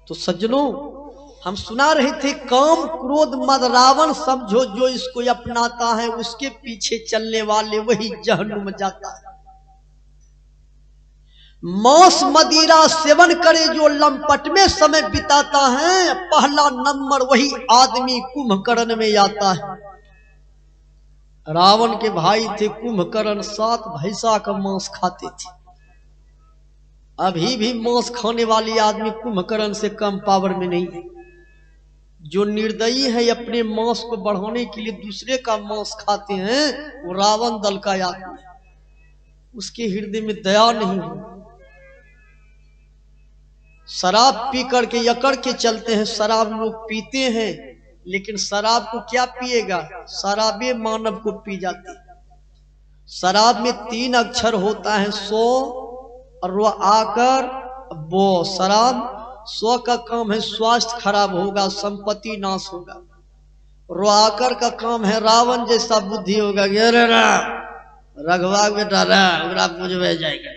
तो सज्जनों, हम सुना रहे थे काम क्रोध मद रावण समझो जो इसको अपनाता है उसके पीछे चलने वाले वही जहन्नुम जाता है। मांस मदिरा सेवन करे जो लंपट में समय बिताता है पहला नंबर वही आदमी कुंभकर्ण में आता है। रावण के भाई थे कुंभकर्ण, 7 भैंसा का मांस खाते थे। अभी भी मांस खाने वाले आदमी कुंभकर्ण से कम पावर में नहीं है। जो निर्दयी है अपने मांस को बढ़ाने के लिए दूसरे का मांस खाते हैं वो रावण दल का आदमी है। उसके हृदय में दया नहीं है। शराब पी करके यकड़ के चलते हैं। शराब लोग पीते हैं लेकिन शराब को क्या पिएगा, शराबे मानव को पी जाती है। शराब में 3 अक्षर होता है, सो और आकर बो। शराब स्व का काम है स्वास्थ्य खराब होगा, संपत्ति नाश होगा। आकर का काम है रावण जैसा बुद्धि होगा, रघवा बेटा बुझवे जाएगा।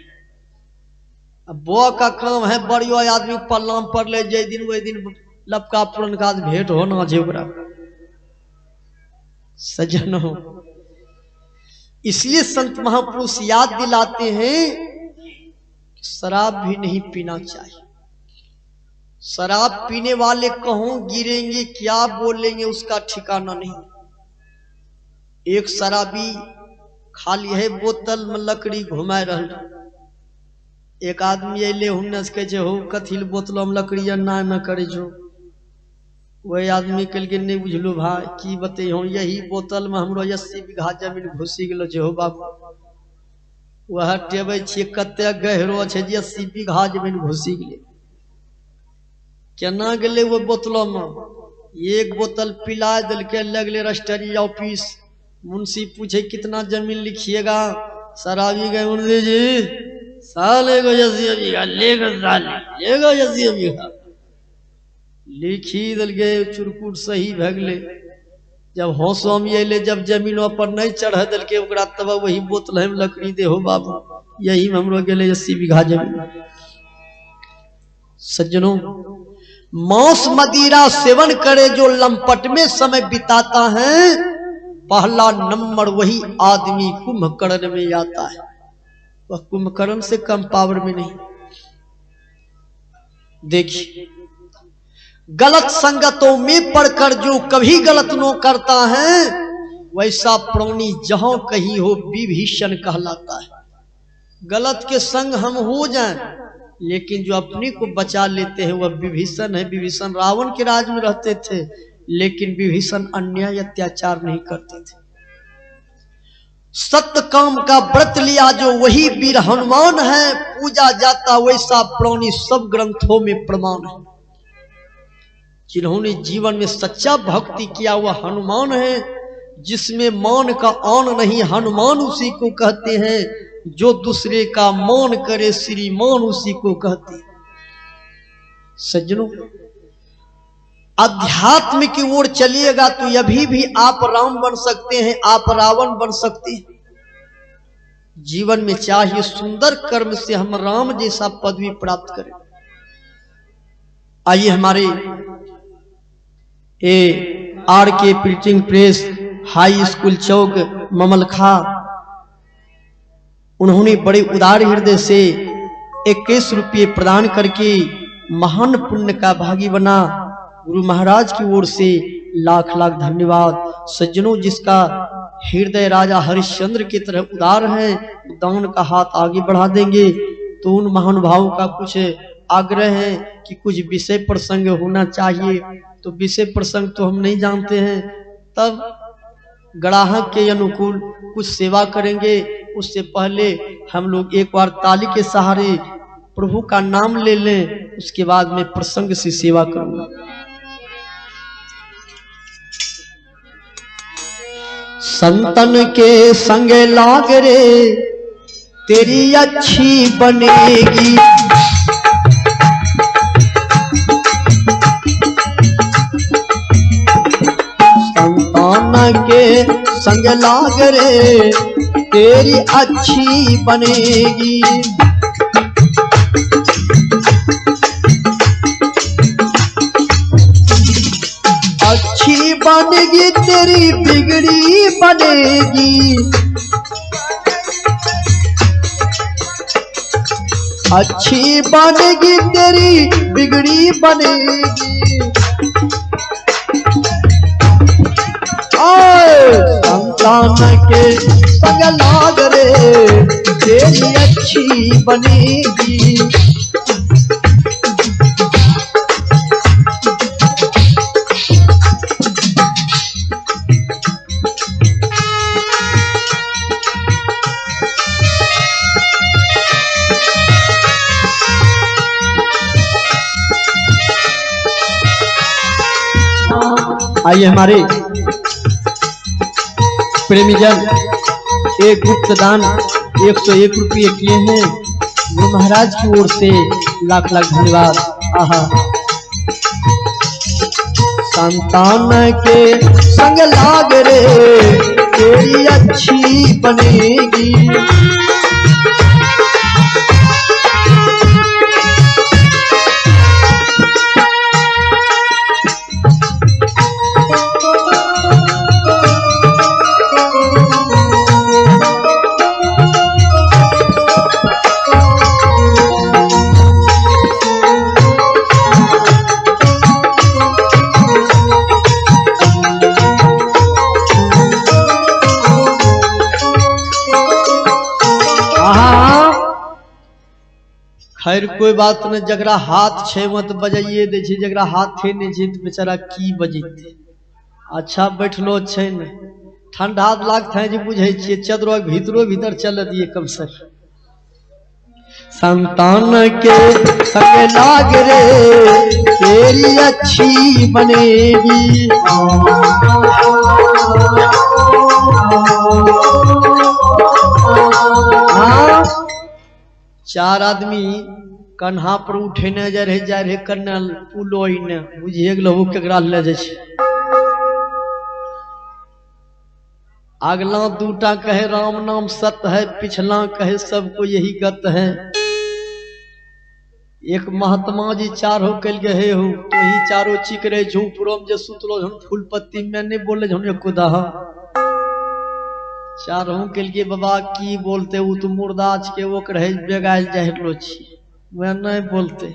बो का काम है बड़ियो आदमी पल्लाम पर ले जाए दिन वही दिन लपका पूर्ण का भेंट होना जेवरा। सज्जनों, इसलिए संत महापुरुष याद दिलाते हैं शराब भी नहीं पीना चाहिए। शराब पीने वाले कहों गिरेंगे, क्या बोलेंगे उसका ठिकाना नहीं। एक शराबी खाली है बोतल में लकड़ी घुमाए रहा। एक आदमी अले हुन्नस के हो कथिल बोतलों में लकड़ी ना न करे जो। वही आदमी कल के नहीं बुझलू भाई की बते हो, यही बोतल में हमरो 80 बीघा जमीन घुसी गेलो जे हो बाबू। वह टेबे छे कते गहरो छे 80 बीघा जमीन घुसी गेले। केना गेले वो बोतलों में? एक बोतल पिला दिल के लगले रजिस्ट्री ऑफिस। मुंशी पूछे कितना जमीन लिखिएगा? शराबी गए मुंशी जी साले को 80 बीघा लेगा 80 बीघा लिखी दल गए। चुरकुट सही भगले। जब हौसों में अले जब जमीनों पर नहीं चढ़ दल के ओकरा तब वही बोतल हम लकड़ी दे हो बाबू, यही में हमरो गेले 80 बीघा जमीन। सज्जनों, मांस मदिरा सेवन करे जो लंपट में समय बिताता है पहला नंबर वही आदमी कुंभकर्ण में आता है। वह कुंभकर्ण से कम पावर में नहीं। देखिए, गलत संगतों में पड़कर जो कभी गलत नो करता है वैसा प्राणी जहां कहीं हो विभीषण कहलाता है। गलत के संग हम हो जाएं लेकिन जो अपने को बचा लेते हैं वह विभीषण है। विभीषण रावण के राज में रहते थे लेकिन विभीषण अन्याय अत्याचार नहीं करते थे। सत्य काम का व्रत लिया जो वही वीर हनुमान है। पूजा जाता वैसा प्राणी सब ग्रंथों में प्रमाण है। जिन्होंने जीवन में सच्चा भक्ति किया वह हनुमान है। जिसमें मान का आन नहीं हनुमान उसी को कहते हैं। जो दूसरे का मान करे श्रीमान उसी को कहते हैं। सज्जनों, अध्यात्म की ओर चलिएगा तो अभी भी आप राम बन सकते हैं, आप रावण बन सकते हैं। जीवन में चाहिए सुंदर कर्म से हम राम जैसा पदवी प्राप्त करें। आइए हमारे RK printing press high school Chowk Mamalkha, उन्होंने बड़े उदार हृदय से 21 रुपये प्रदान करके महान पुण्य का भागी बना। गुरु महाराज की ओर से लाख लाख धन्यवाद। सज्जनों, जिसका हृदय राजा हरिश्चंद्र की तरह उदार है दान का हाथ आगे बढ़ा देंगे। तो उन महानुभावों का कुछ आग्रह है कि कुछ विषय प्रसंग होना चाहिए। तो विषय प्रसंग तो हम नहीं जानते हैं, तब ग्राहक के अनुकूल कुछ सेवा करेंगे। उससे पहले हम लोग एक बार ताली के सहारे प्रभु का नाम ले लें, उसके बाद मैं प्रसंग से सेवा करूंगा। संतन के संग लाग रे तेरी अच्छी बनेगी। संतान के संग लाग रे तेरी अच्छी बनेगी। तेरी बिगड़ी बनेगी, अच्छी बनेगी तेरी बिगड़ी बनेगी। संतान के संग लाग रे तेरी अच्छी बनेगी। आइए हमारे प्रेमीजन एक गुप्त दान 101 रुपये किए हैं, गुरु महाराज की ओर से लाख लाख धन्यवाद। आहा, संतान के संग लाग रे तेरी अच्छी बनेगी। खैर कोई बात नहीं, जगरा हाथ छे मत बजाइए दे छी, जगरा हाथ थे नहीं छी तो बेचारा की बजते। अच्छा बैठलो छे न, ठंडा लागत है जी बुझे छी, चदरो भीतरो भीतर चल दिए कम से। संतान के संग लाग रे तेरी अच्छी बनेगी। हाँ, चार आदमी कन्हा पर उठेने जा रहे कन्या पुलो ने बुझिए गेलो केकरा ले जाय छै। अगला दूटा कहे राम नाम सत्य है, पिछला कहे सबको यही गत है। एक महात्मा जी चारो कल गए हो तो ही चारो चिक रहे झूपड़ो जे सुतलो हम फूल पत्ती में नहीं बोले हम एको दहा। चारों के लिए बाबा की बोलते वो तो मुर्दाज के वो कहे बेगाल जाहलो छी, वह नहीं बोलते।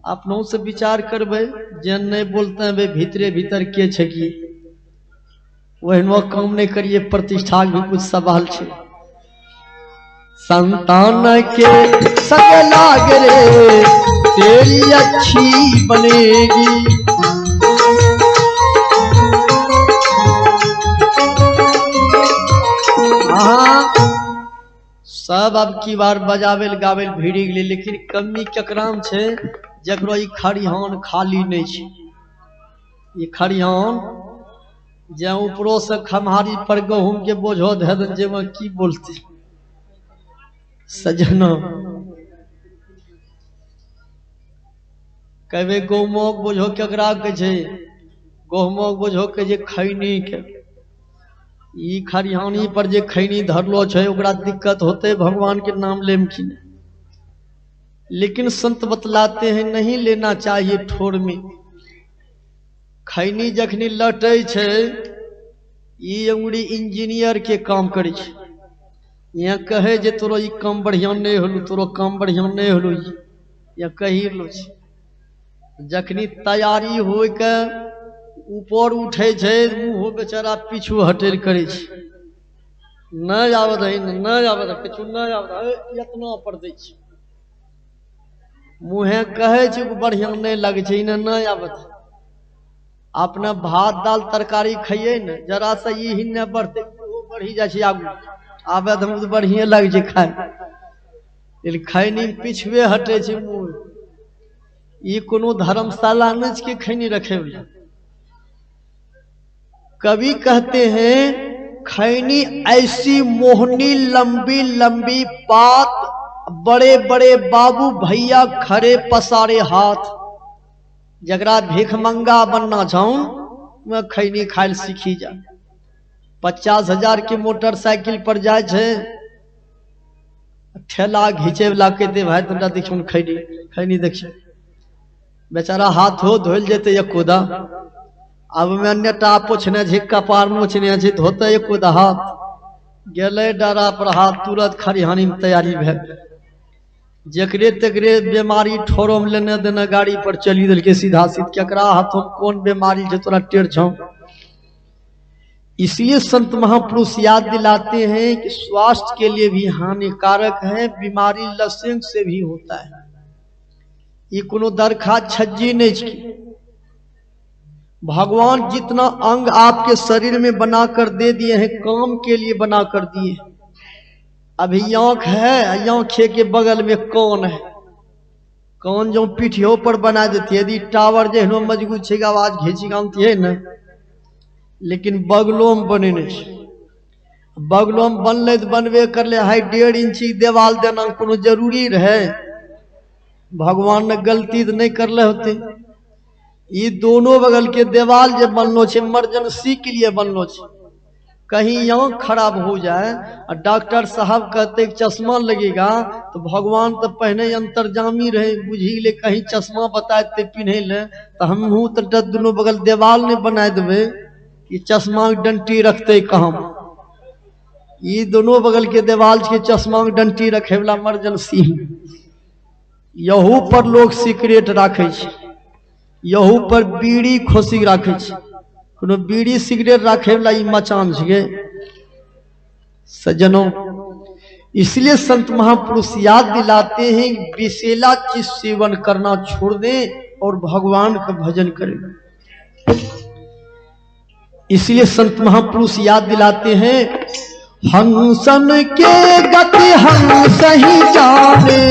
अपनों से विचार करबे, जन नहीं बोलते हैं वे भीतरे भीतर के छकी वह काम नहीं करिए, प्रतिष्ठा भी कुछ सवाल छे। संतान के संग लाग रे तेरी अच्छी बनेगी। सब अब की बार बजावेल गावेल भीड़ गेले, लेकिन कमी ककराम छे जकरो ई खरिहान खाली नहीं छे। ये खरिहान जे ऊपरो से खम्हारी पर गहूम के बोझो धे दे जे में की बोलते सजना। कहबे गहुमोक बोझो केकरा के छे, गहुमोक बोझो के जे खैनी के। ई खरिहानी पर जे खैनी धरलो छे ओकरा दिक्कत होते भगवान के नाम लेम की नहीं। लेकिन संत बतलाते हैं नहीं लेना चाहिए ठोर में। खैनी जखनी लटे छे ई अंगुरी इंजीनियर के काम करे छे। यहाँ कहे जे तोरो ई काम बढ़िया नहीं होलू, तोरो काम बढ़िया नहीं होलू, या कही लो छे। जखनी तैयारी हो के ऊपर उठे छे मुँह बेचारा पीछू हटेल करे छे, नहीं आवत है नहीं आवत है किछु नहीं आवत है इतना पर दे छे। मुँहे कहे छे बढ़िया नहीं लगे छे, इन्हें नहीं आवत है। अपना भात दाल तरकारी खाइए न जरा सा ये ही न बढ़ते वो बढ़ी जा छे आगू आवे तो बढ़िया लगे छे खाए। खैनी पिछवे हटे छे मुँह। ये कोनो धर्मशाला नच के खैनी रखे वाला। कवि कहते हैं खैनी ऐसी मोहनी लंबी लंबी पात, बड़े बड़े बाबू भैया खड़े पसारे हाथ। जगरा भीख मंगा बनना चाहूं मैं खैनी खाइल सीखी जा। 50,000 की मोटरसाइकिल पर जाए छे, ठेला घीचे वाला कहते भाई तुमरा देखो खैनी खैनी देखिए बेचारा हाथ हो धोल जेते या कोदा अब मैं नेटा पोछने छे, कपार नोचने छे, धोते एको हाथ गेले डरा पर हाथ तुरंत खरिहानी में तैयारी भेल। जकरे तकरे बीमारी ठोरो में लेने देने गाड़ी पर चली दिल के सीधा सीध केकरा हाथों कौन बीमारी जो तोरा टेढ़ छौ। इसलिए संत महापुरुष याद दिलाते हैं कि स्वास्थ्य के लिए भी हानिकारक है, बीमारी लसेंग से भी होता है। ये कोनो दरखा छज्जी नहीं की। भगवान जितना अंग आपके शरीर में बनाकर दे दिए हैं काम के लिए बना कर दिए। अभी आंख है, आंखें के बगल में कान है, कान जो पीठियों पर बना देती है, यदि टावर जो मजबूत छे आवाज घींची गाती है ना, लेकिन बगलों में बने नहीं। बगलों में बनले तो बनबे कर ले, हाई 1.5 इंची देवाल देना कोनो जरूरी रहे। भगवान ने गलती तो नहीं कर ले होते। ये दोनों बगल के देवाल जब बनलो छे इमरजेंसी के लिए बनलो छे। कहीं आंख खराब हो जाए और डॉक्टर साहब कहते चश्मा लगेगा तो भगवान तो पहले अंतर्जामी रहे, बुझी ले कहीं चश्मा बताते पिन्हे ले तो हम तो दोनों बगल देवाल ने बना देवे कि चश्मा की डंटी रखते कहाँ। ये दोनों बगल के देवाल के चश्मा की डंटी रखे वाला इमरजेंसी। यहू पर लोग सिगरेट राखे छे, यहू पर बीड़ी खोसी राखे छे, कोनो बीड़ी सिगरेट राखे वाला मचान छे सज्जनों। इसलिए संत महापुरुष याद दिलाते हैं विषैला चीज सेवन करना छोड़ दें और भगवान का भजन करें। इसलिए संत महापुरुष याद दिलाते हैं हंसन के गति हंस ही जाने,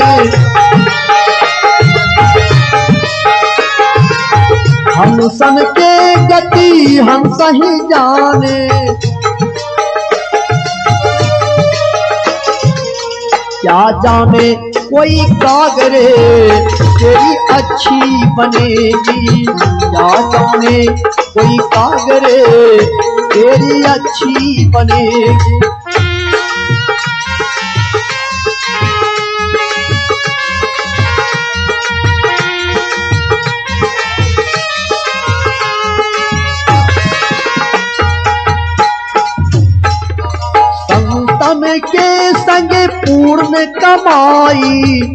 हंसन के गति हंस ही जाने, क्या जाने कोई कागरे तेरी अच्छी बनेगी, क्या जाने कोई कागरे तेरी अच्छी बनेगी। संतन के संग पूर्ण कमाई,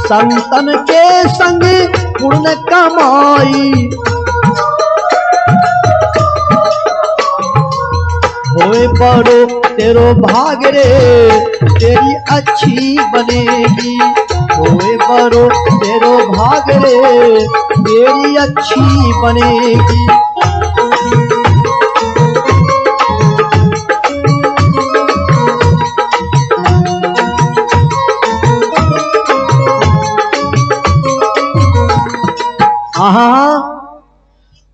संतन के संग पूर्ण कमाई, होए बड़ो तेरो भाग रे तेरी अच्छी बनेगी, होए बड़ो तेरो भाग रे तेरी अच्छी बनेगी।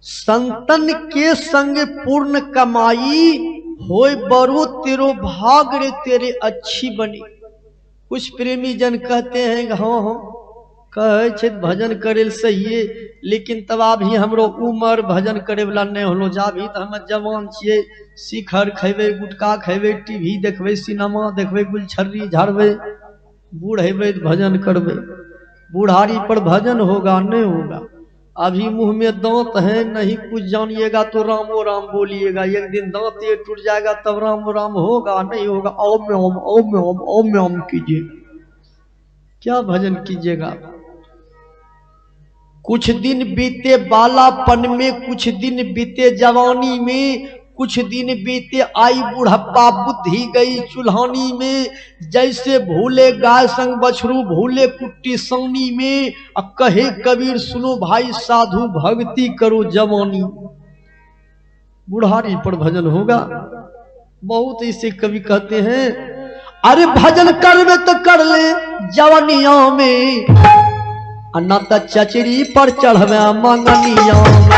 संतन के संग पूर्ण कमाई, होय बरो तेरो भाग रे तेरे अच्छी बनी। कुछ प्रेमी जन कहते हैं हाँ कहे भजन करे सही है, लेकिन तब अभी हमरो उम्र भजन करे वाला नहीं होलो, जाभी तो हम जवान छिए, शिखर खेबे, गुटका खेबे, टीवी देखबे, सिनेमा देखबे, गुलछर्री झाड़बे, बूढ़ हेबे भजन करबे। बूढ़ारी पर भजन होगा नहीं होगा। अभी मुंह में दांत है, नहीं कुछ जानिएगा तो रामो राम बोलिएगा, एक दिन दांत ये टूट जाएगा तब राम राम होगा नहीं होगा। ओम ओम ओम ओम ओम ओम कीजिए, क्या भजन कीजिएगा। कुछ दिन बीते बालापन में, कुछ दिन बीते जवानी में, कुछ दिन बीते आई बुढ़प्पा, बुद्धि गई चुल्हानी में। जैसे भूले गाय संग बछरू, भूले कुट्टी सौनी में। कहे कबीर सुनो भाई साधु, भक्ति करो जवानी। बुढ़ारी पर भजन होगा। बहुत ऐसे कवि कहते हैं अरे भजन करवे तो कर ले जवानिया में, अन्ना त चचरी पर चढ़वे मंगनिया में,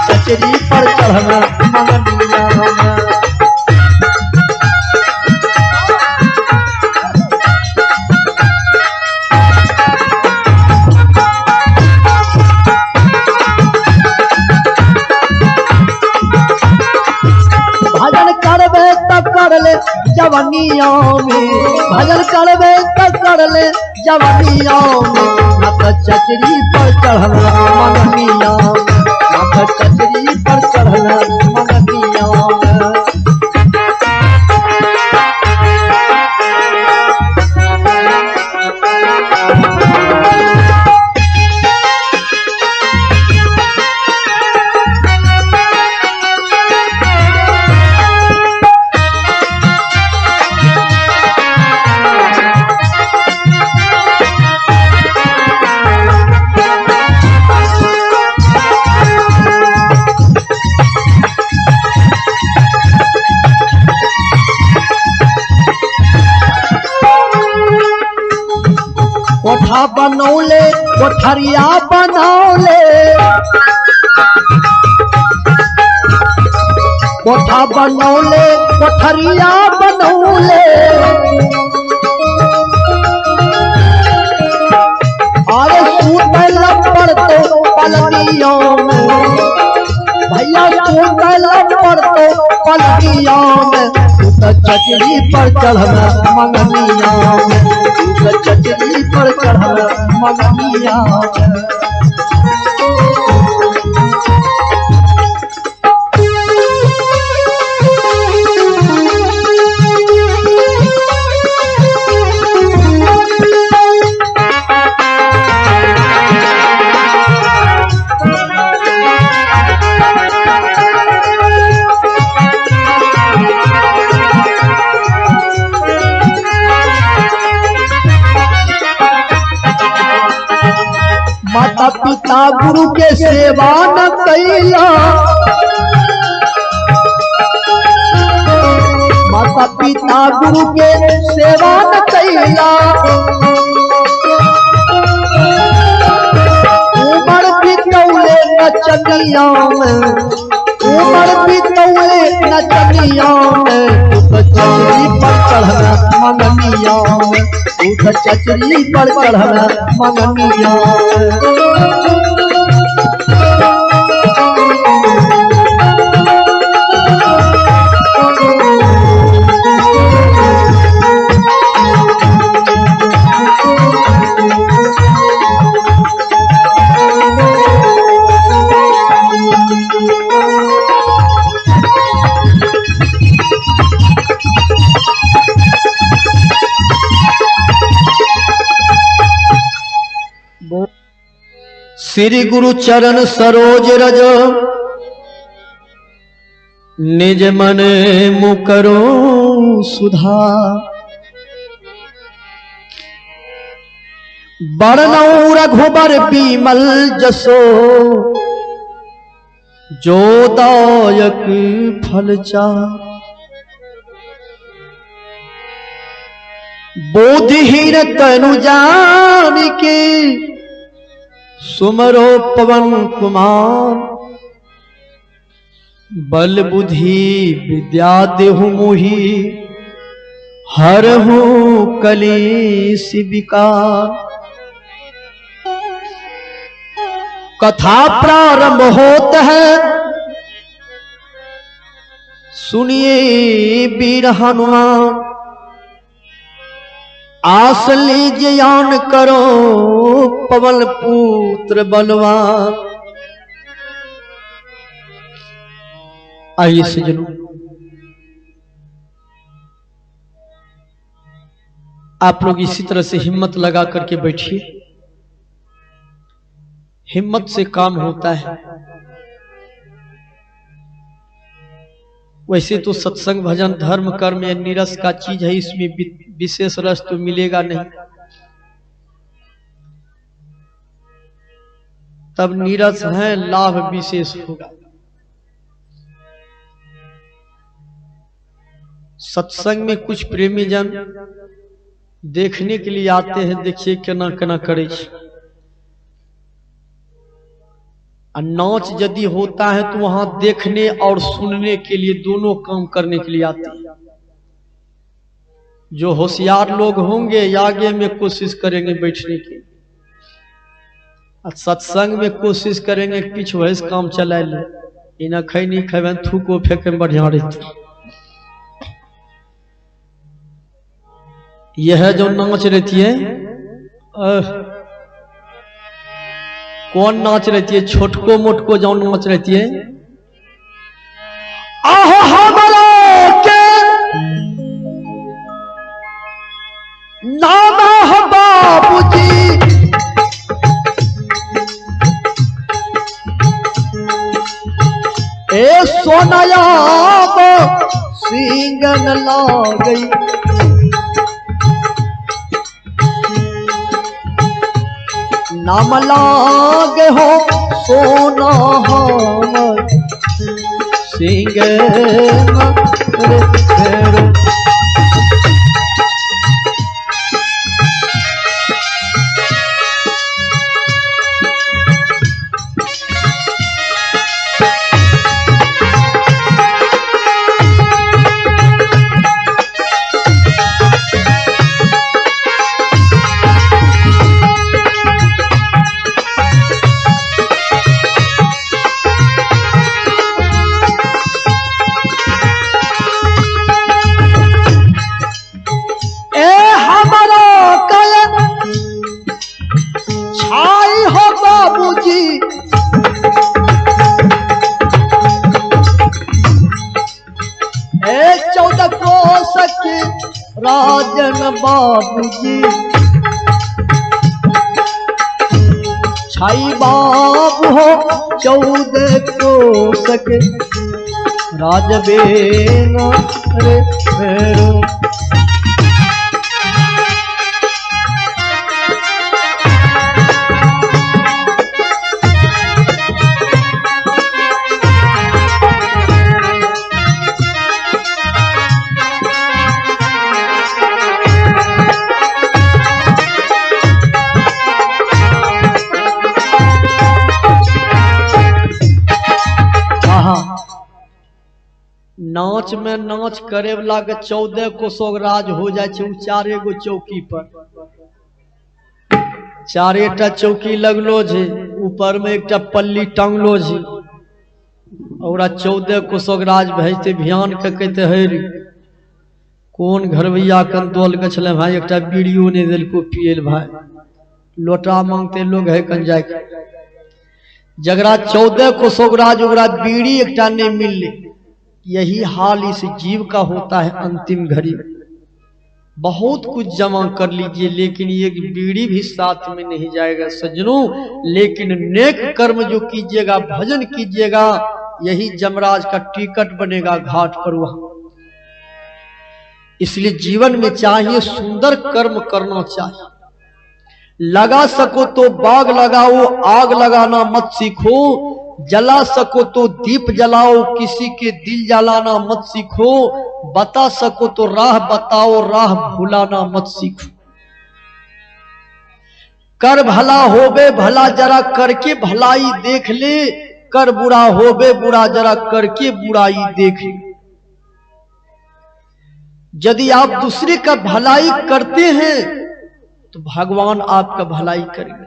चचरी पर चढ़वे मंगनिया में। भजन करवे तो कर ले जवानिया में, भजन करवे तो कर ले जवानिया में। चचरी पर चढ़ल मंगनिया माथा चचरी पर चढ़ल मंगनिया कोठा बनौले कोठरिया बनौले कोठा बनौले कोठरिया बनौले अरे सूतल पड़तो पलकिया में भैया सूतल पड़तो पलकिया में चचरी पर चढ़ल मंगनिया चचरी पर चढ़ल मंगनिया माता पिता गुरु के सेवा न कैला माता पिता गुरु के सेवा न कैला उमर बितौले नचनिया में उमर बितौले नचनिया में चचरी पर चढ़ल मंगनिया चचरी पर चढ़ल मंगनिया श्री गुरु चरण सरोज रज निज मन मुकरो सुधा बरनौ रघुबर बीमल जसो जो दायक फल चा बोधिहीन तनु जान के सुमरो पवन कुमार बल बुद्धि विद्या देहु मोहि हरहु कलेश विकार। कथा प्रारंभ होता है, सुनिए वीर हनुमान, आस लीजिए यान करो पवन पुत्र बलवान। आइए सज्जनों, आप लोग इसी तरह से हिम्मत लगा करके बैठिए। हिम्मत से काम होता है। वैसे तो सत्संग भजन धर्म कर्म या नीरस का चीज है, इसमें विशेष रस तो मिलेगा नहीं। तब नीरस है, लाभ विशेष होगा। सत्संग में कुछ प्रेमी जन देखने के लिए आते हैं, देखिए केना केना करे। नाच यदि होता है तो वहां देखने और सुनने के लिए दोनों काम करने के लिए आते हैं। जो होशियार लोग होंगे आगे में कोशिश करेंगे बैठने की, और सत्संग में कोशिश करेंगे पीछ वैस काम चला ले, इन्हें खै नहीं खेबे थूको फेंके बढ़िया रहते। यह जो नाच रहती है कौन नाच रहती है? छोटको मोटको जो नाच रहती है। आहो हमारा के नाम है बाबूजी, ए सोनायाब सिंगन ला गई, नाम लागे हो सोना हमर सिंगन रे। राजन बाबूजी छाई बाबू हो 14 कोस के राजबेन रे फेरो। नाच में नाच करे वाला के 14 कोसोग राज हो जाए छे। 4 गो चौकी पर 4टा चौकी लगलो छे, ऊपर में एकटा पल्ली टांगलो छे, और 14 कोसोग राज भेजते भियान के कहते हरी कौन घरवैया कंतोल के छले भाई, एकटा बीड़ियो ने दिल को पियल भाई, लोटा मांगते लोग है कन जाए। जगरा 14 कोसोग राज ओकरा बीड़ी एकटा ने मिलले। यही हाल इस जीव का होता है अंतिम घड़ी। बहुत कुछ जमा कर लीजिए लेकिन ये बीड़ी भी साथ में नहीं जाएगा सज्जनों। लेकिन नेक कर्म जो कीजिएगा, भजन कीजिएगा, यही जमराज का टिकट बनेगा घाट पर वहां। इसलिए जीवन में चाहिए सुंदर कर्म करना चाहिए। लगा सको तो बाग लगाओ, आग लगाना मत सीखो। जला सको तो दीप जलाओ, किसी के दिल जलाना मत सीखो। बता सको तो राह बताओ, राह भुलाना मत सीखो। कर भला होबे भला जरा करके भलाई देख ले, कर बुरा होबे बुरा जरा करके बुराई देख ले। यदि आप दूसरे का भलाई करते हैं तो भगवान आपका भलाई करेंगे।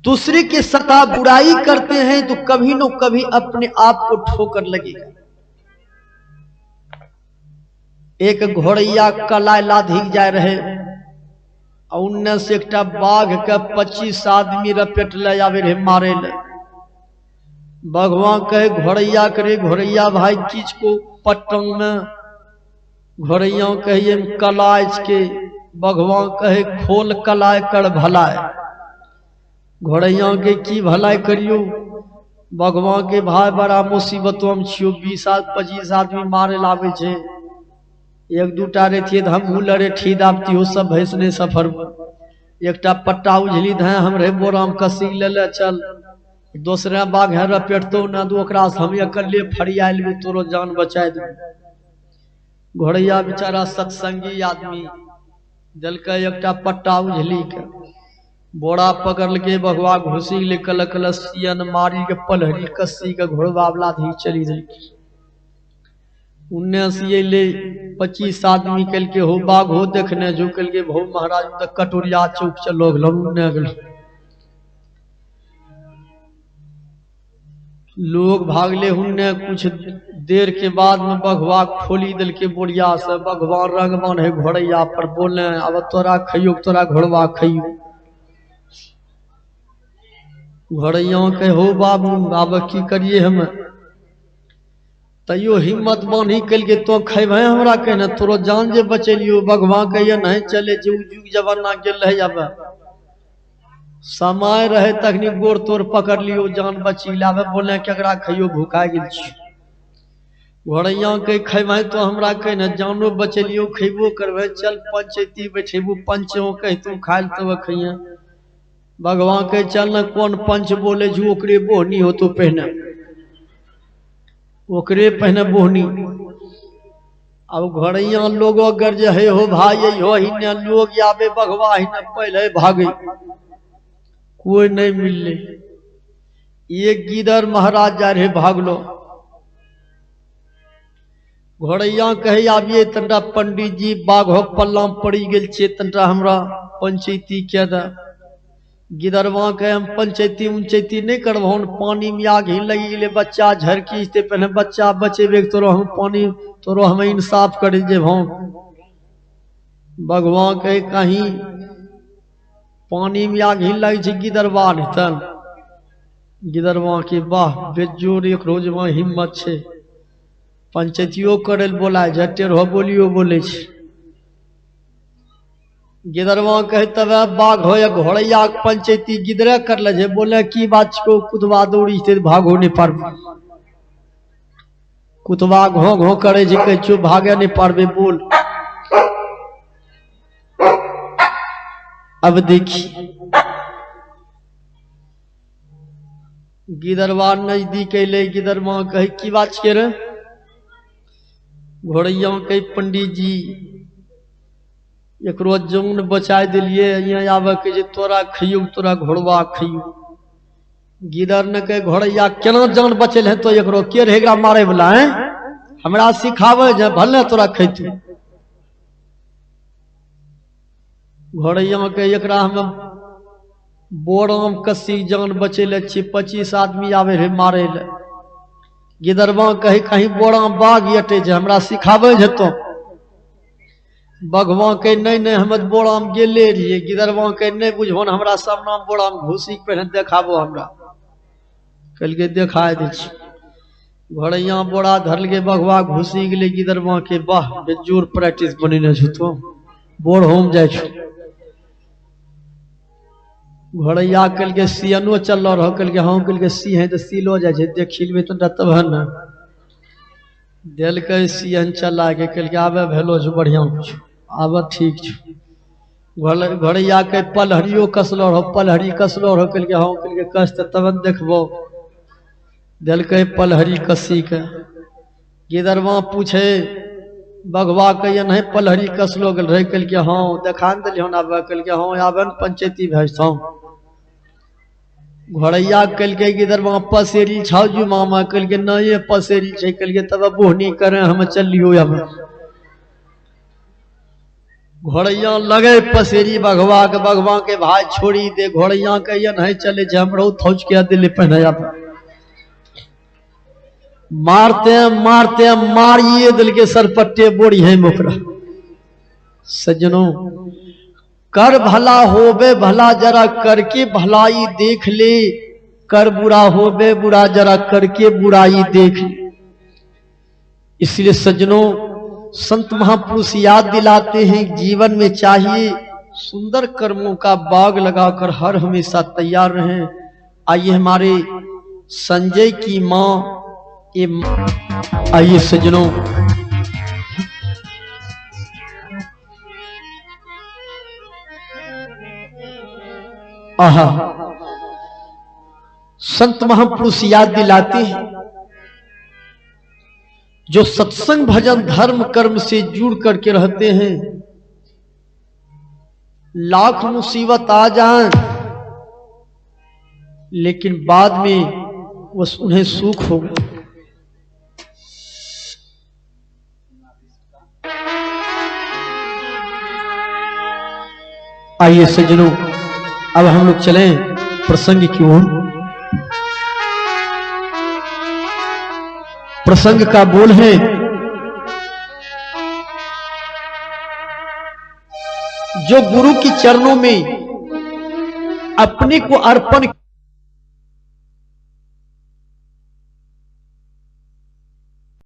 दूसरे के साथ बुराई करते हैं तो कभी न कभी अपने आप को ठोकर लगेगा। एक घोड़ैया कलाय लाधिक जाए रहे, उनने से एक बाघ के 25 आदमी रपेट ले आवे रहे मारे ले। भगवान कहे घोड़ैया करे, घोड़ैया भाई चीज को पट्टन में, घोड़ैया कहिए कलाय के। भगवान कहे खोल कलाय कर भलाय। घोड़ैया के की भलाई करियो? भगवान के भाई बड़ा मुसीबत हम छियो, 20-25 आदमी मारे लावे छे। 1-2टा रहती हम लड़े ठी दाबती हो सब भैंसने सफर में। एकटा पट्टा उझली ध हमरे बोराम कसी ले ले चल, दूसरा बाघ है रपेटतो ना दो, ओकरा हम अकेले फरियाल में तोरो जान बचा दे। घोड़ैया बेचारा सत्संगी आदमी दलका एकटा पट्टा उझली के बोरा पकड़ के भगवा घुसी ले कल कलसियन मारी के पलहरी कस्सी के घोड़वा वाला धी चली गई। 19 ले 25 आदमी कल के हो बाघ हो देखने जो कल के भो महाराज तक कटोरिया चौक चलो गल लोग भागले। हुन्ने कुछ देर के बाद में बघवा खोली दिल के बोरिया से। भगवान रंगमान है घोड़ैया पर बोले अब तोरा खइयो तोरा घोड़वा खइयो। घोड़ैया के हो बाबू आब की करिए हम तैयो हिम्मत बानी कल के तो खेब हमरा कहने तोरो जान जे बचेलियो भगवान कहिए नहीं चले जुग जमाना गेल है अब समय रहे तखनी गोर तोड़ पकड़ लियो जान बची लावे बोले केकरा खइयो भूखा गेल छी घोड़ैया के खेबे तो हमरा कहने जानो बचेलियो खेबो करबे चल पंचायती बैठेबू पंचों कह तू खाइल तो खइया भगवान के चल न कौन पंच बोले जो ओकरे बोहनी हो तो पहने ओकरे पहने बोहनी अब घोड़ैया लोगो गर्ज है हो भाई हो ही न लोग आवे भगवा ही न पहले भागे कोई नहीं मिलले एक गिदर महाराज जा रहे भागलो घोड़ैया कहे आबिए तंडा पंडित जी बाघो पल्ला पड़ी गेल छे तंडा हमरा पंचायती के दा गिदरवा के हम पंचायती उंचैती नहीं करबो पानी में आग ही लगी गेले बच्चा झरकी से पहले बच्चा बचेबे तोरो हम पानी तोरो हम इंसाफ कर जेबो भगवान के कहीं पानी में आग ही लगी छे गिदरवा तन गिदरवा के वाह बेजोर एक रोज में हिम्मत छे पंचायतियो करल बोला झटे रहो बोलियो बोले छे गिदरवा कहे तब बाघ हो या घोड़ैया पंचायती गिदरे कर ले बोले की बात को कुतवा दौड़ी से भागो नहीं पार कुतवा घो घो करे जे कह चुप भागे नहीं पारबे बोल अब देखी गिदरवा नजदीक अले गिदरवा कहे की बात के रे घोड़ैया कहे पंडित जी एक रोज जौन बचा दिलिए यहाँ आवे के जे तोरा खइयो तोरा घोड़वा खइयो गिदर ने कहे घोड़ैया केना जान बचल है तो एकरो के रहेगा मारे वाला है हमरा सिखावे जे भले तोरा खइतू घोड़ैया के एकरा हम बोराम कसी जान बचेले छी 25 आदमी आवे रहे मारे ले गिदरवा कहे कहीं बोराम बाघ अटे जे हमरा सिखावे जे तो भगवान के नहीं हम बोराम गेले रहिए गिदरवा के नहीं बुझबो हमरा सब नाम बोराम घुसी पहले देखाबो हमरा कल के देखा दे घोड़ैया बोरा धरल के बघवा घुसी गेले गिदरवा के वाह बेजोर प्रैक्टिस बनेने छ तो बोर होम जाय छ घोड़ैया कल के सियनो चल रहो कल के हम कल के सी है तो सीलो जाय छै देखिलबे त तब न दिल के सियन चला के कल के आवे भेलो छ बढ़िया छ आब ठीक छ घोड़ैया के पलहरियो कसलो रहो पलहरी कसलो रहो कल के हम कल के कष्ट तब देखबो दिल के पलहरी कसी के गिदरवा पूछे बघवा के नहीं पलहरी कसलो गल रहे कल के हाँ देखा दिलियो आबे कल के हाँ आबे पंचायती भेजता घोड़ैया कल के गिदरवा पसेरी छाजू मामा कल के नहीं पसेरी छे कल के तब बोहनी करे हम चलियो अब घोड़ैया लगे पसेरी बघवा के भाई छोड़ी दे घोड़ैया के ये नहीं चले जे हमरो थौच के दिल पहने अब मारते मारते मारिए दिल के सरपट्टे बोड़ी है मुकरा सज्जनों कर भला होबे भला जरा करके भलाई देख ले कर बुरा होबे बुरा जरा करके बुराई देख ले इसलिए सज्जनों संत महापुरुष याद दिलाते हैं जीवन में चाहिए सुंदर कर्मों का बाग लगाकर हर हमेशा तैयार रहें। आइए हमारे संजय की मां आइए सज्जनों आहा संत महापुरुष याद दिलाते हैं जो सत्संग भजन धर्म कर्म से जुड़ करके रहते हैं लाख मुसीबत आ जाए लेकिन बाद में बस उन्हें सुख होगा। आइए सज्जनों अब हम लोग चलें प्रसंग की ओर। प्रसंग का बोल है जो गुरु के चरणों में अपने को अर्पण